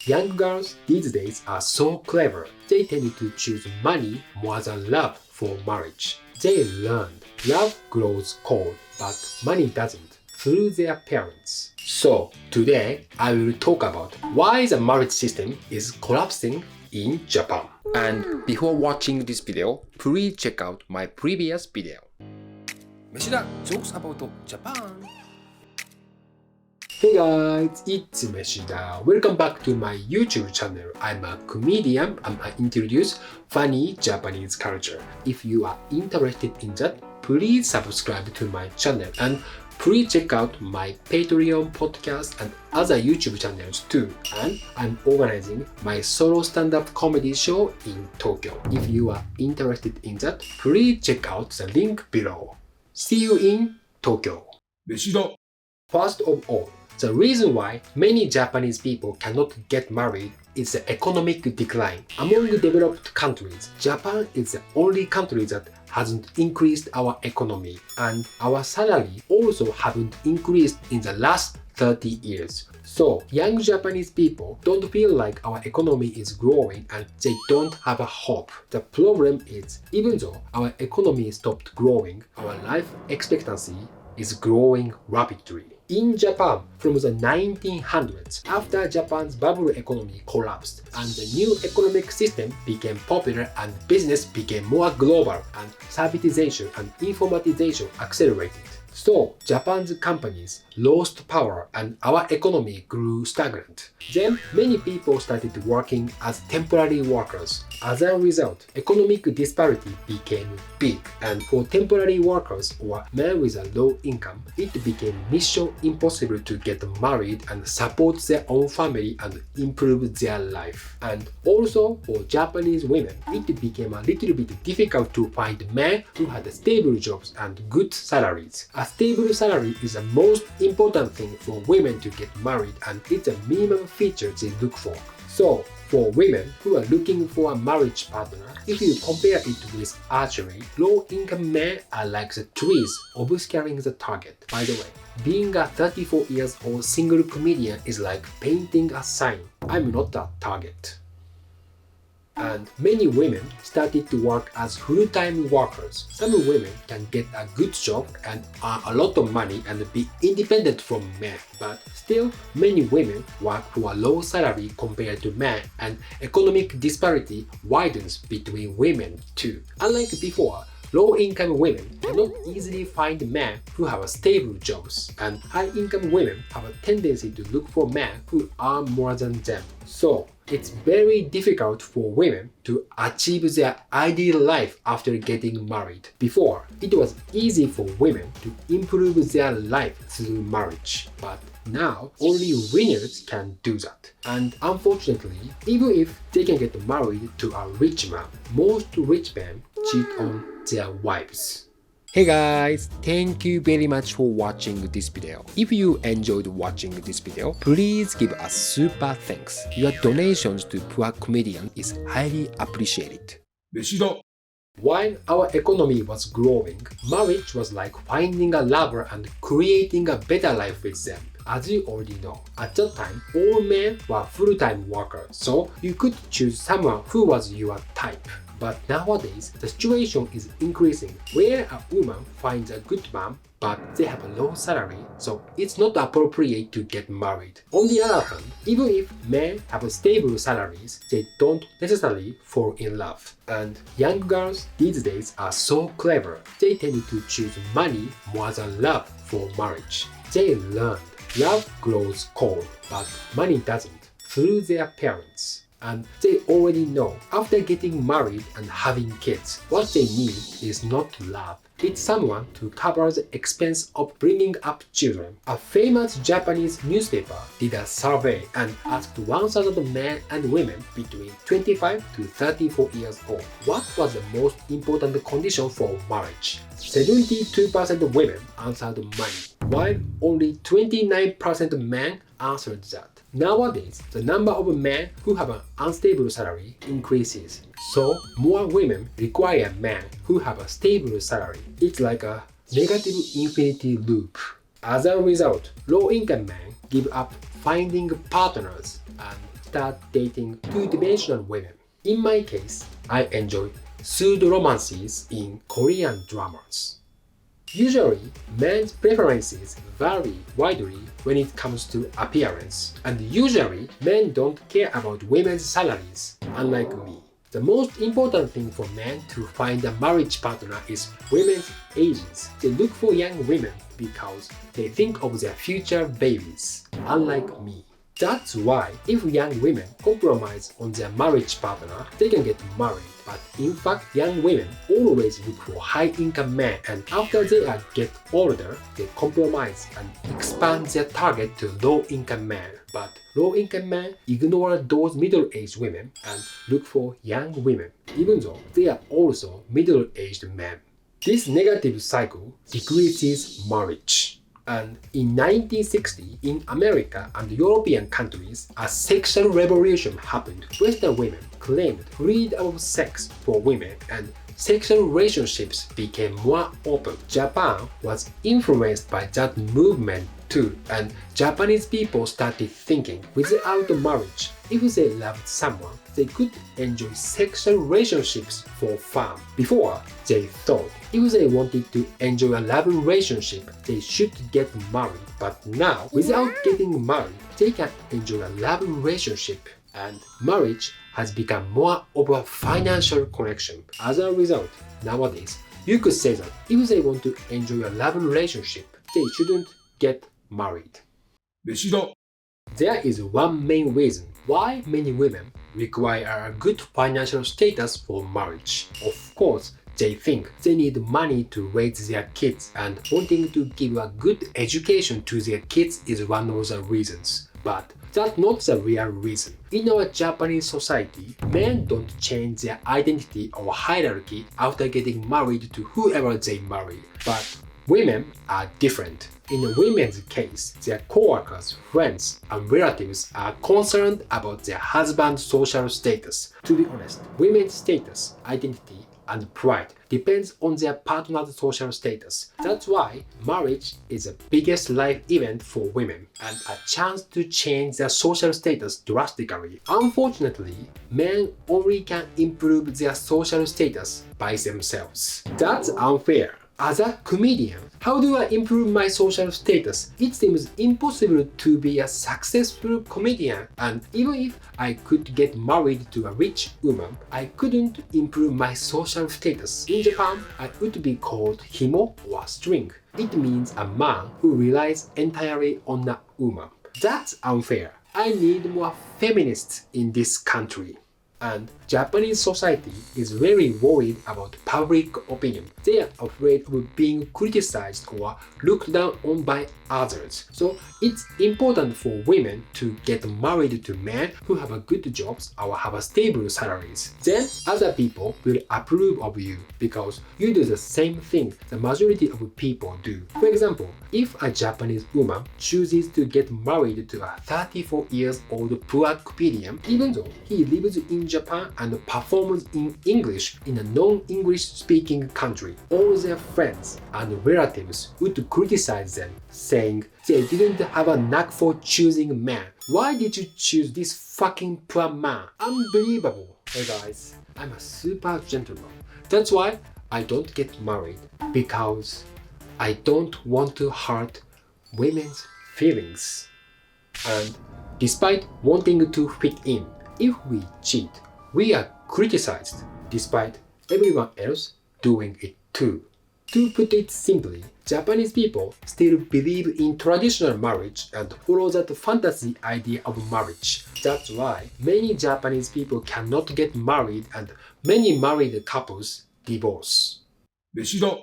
Young girls these days are so clever. They tend to choose money more than love for marriage. They learned love grows cold, but money doesn't, through their parents. So today I will talk about why the marriage system is collapsing in Japan. And before watching this video, please check out my previous video. Meshida jokes about Japan. Hey guys, it's Meshida. Welcome back to my YouTube channel. I'm a comedian and I introduce funny Japanese culture. If you are interested in that, please subscribe to my channel and please check out my Patreon podcast and other YouTube channels too. And I'm organizing my solo stand-up comedy show in Tokyo. If you are interested in that, please check out the link below. See you in Tokyo. Meshida. First of all, the reason why many Japanese people cannot get married is the economic decline. Among developed countries, Japan is the only country that hasn't increased our economy, and our salary also haven't increased in the last 30 years. So, young Japanese people don't feel like our economy is growing and they don't have a hope. The problem is, even though our economy stopped growing, our life expectancy is growing rapidly. In Japan, from the 1900s, after Japan's bubble economy collapsed and the new economic system became popular and business became more global and servitization and informatization accelerated. So, Japan's companies lost power and our economy grew stagnant. Then, many people started working as temporary workers. As a result, economic disparity became big, and for temporary workers or men with a low income, it became mission impossible to get married and support their own family and improve their life. And also, for Japanese women, it became a little bit difficult to find men who had stable jobs and good salaries. A stable salary is the most important thing for women to get married, and it's a minimum feature they look for. So, for women who are looking for a marriage partner, if you compare it with archery, low-income men are like the trees obscuring the target. By the way, being a 34 years old single comedian is like painting a sign. I'm not a target. And many women started to work as full-time workers. Some women can get a good job and earn a lot of money and be independent from men. But still, many women work for a low salary compared to men, and economic disparity widens between women too. Unlike before, low-income women cannot easily find men who have stable jobs, and high-income women have a tendency to look for men who earn more than them. So, it's very difficult for women to achieve their ideal life after getting married. Before, it was easy for women to improve their life through marriage. But now, only winners can do that. And unfortunately, even if they can get married to a rich man, most rich men cheat on their wives. Hey guys, thank you very much for watching this video. If you enjoyed watching this video, please give us super thanks. Your donations to poor comedian is highly appreciated. Meshida. While our economy was growing, marriage was like finding a lover and creating a better life with them. As you already know, at that time, all men were full-time workers, so you could choose someone who was your type. But nowadays, the situation is increasing where a woman finds a good man, but they have a low salary, so it's not appropriate to get married. On the other hand, even if men have stable salaries, they don't necessarily fall in love. And young girls these days are so clever. They tend to choose money more than love for marriage. They learned love grows cold, but money doesn't, through their parents. And they already know, after getting married and having kids, what they need is not love. It's someone to cover the expense of bringing up children. A famous Japanese newspaper did a survey and asked 1,000 men and women between 25 to 34 years old what was the most important condition for marriage. 72% of women answered money, while only 29% of men answered that. Nowadays, the number of men who have an unstable salary increases, so more women require men who have a stable salary. It's like a negative infinity loop. As a result, low-income men give up finding partners and start dating two-dimensional women. In my case, I enjoy pseudo-romances in Korean dramas. Usually, men's preferences vary widely when it comes to appearance, and usually men don't care about women's salaries, unlike me. The most important thing for men to find a marriage partner is women's ages. They look for young women because they think of their future babies, unlike me. That's why if young women compromise on their marriage partner, they can get married. But in fact, young women always look for high-income men, and after they get older, they compromise and expand their target to low-income men. But low-income men ignore those middle-aged women and look for young women, even though they are also middle-aged men. This negative cycle decreases marriage. And in 1960, in America and European countries, a sexual revolution happened. Western women claimed freedom of sex for women and sexual relationships became more open. Japan was influenced by that movement too, and Japanese people started thinking without marriage, if they loved someone, they could enjoy sexual relationships for fun. Before, they thought if they wanted to enjoy a love relationship, they should get married. But now, without getting married, they can enjoy a love relationship. And marriage has become more of a financial connection. As a result, nowadays, you could say that if they want to enjoy a love relationship, they shouldn't get married. Meshida. There is one main reason why many women require a good financial status for marriage. Of course, they think they need money to raise their kids, and wanting to give a good education to their kids is one of the reasons. But that's not the real reason. In our Japanese society, men don't change their identity or hierarchy after getting married to whoever they marry. But women are different. In a women's case, their co-workers, friends, and relatives are concerned about their husband's social status. To be honest, women's status, identity, and pride depends on their partner's social status. That's why marriage is the biggest life event for women and a chance to change their social status drastically. Unfortunately, men only can improve their social status by themselves. That's unfair. As a comedian, how do I improve my social status? It seems impossible to be a successful comedian, and even if I could get married to a rich woman, I couldn't improve my social status. In Japan, I would be called himo or string. It means a man who relies entirely on a woman. That's unfair. I need more feminists in this country. And Japanese society is very worried about public opinion. They are afraid of being criticized or looked down on by others. So it's important for women to get married to men who have good jobs or have stable salaries. Then other people will approve of you because you do the same thing the majority of people do. For example, if a Japanese woman chooses to get married to a 34-year-old poor comedian, even though he lives in Japan and performs in English in a non-English speaking country, all their friends and relatives would criticize them, saying they didn't have a knack for choosing men. Why did you choose this fucking poor man? Unbelievable. Hey guys, I'm a super gentleman. That's why I don't get married, because I don't want to hurt women's feelings. And despite wanting to fit in, if we cheat, we are criticized despite everyone else doing it too. To put it simply, Japanese people still believe in traditional marriage and follow that fantasy idea of marriage. That's why many Japanese people cannot get married and many married couples divorce. Meshida.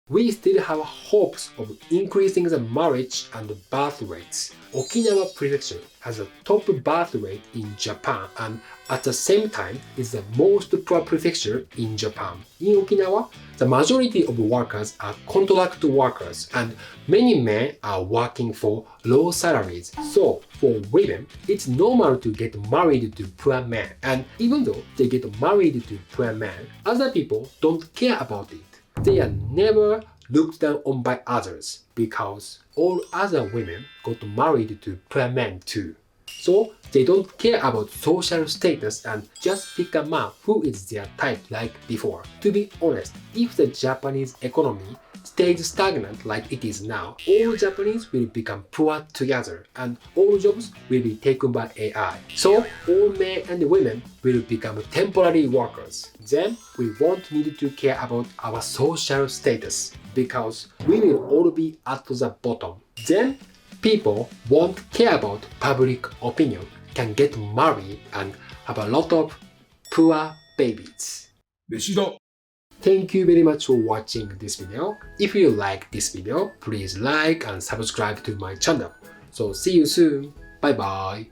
We still have hopes of increasing the marriage and birth rates. Okinawa Prefecture has a top birth rate in Japan and at the same time is the most poor prefecture in Japan. In Okinawa, the majority of workers are contract workers and many men are working for low salaries. So for women, it's normal to get married to poor men, and even though they get married to poor men, other people don't care about it. They are never looked down on by others because all other women got married to poor men too. So they don't care about social status and just pick a man who is their type like before. To be honest, if the Japanese economy stays stagnant like it is now, all Japanese will become poor together and all jobs will be taken by AI. So all men and women will become temporary workers. Then we won't need to care about our social status because we will all be at the bottom. Then people won't care about public opinion, can get married and have a lot of poor babies. 飯だ Thank you very much for watching this video. If you like this video, please like and subscribe to my channel. So see you soon. Bye bye.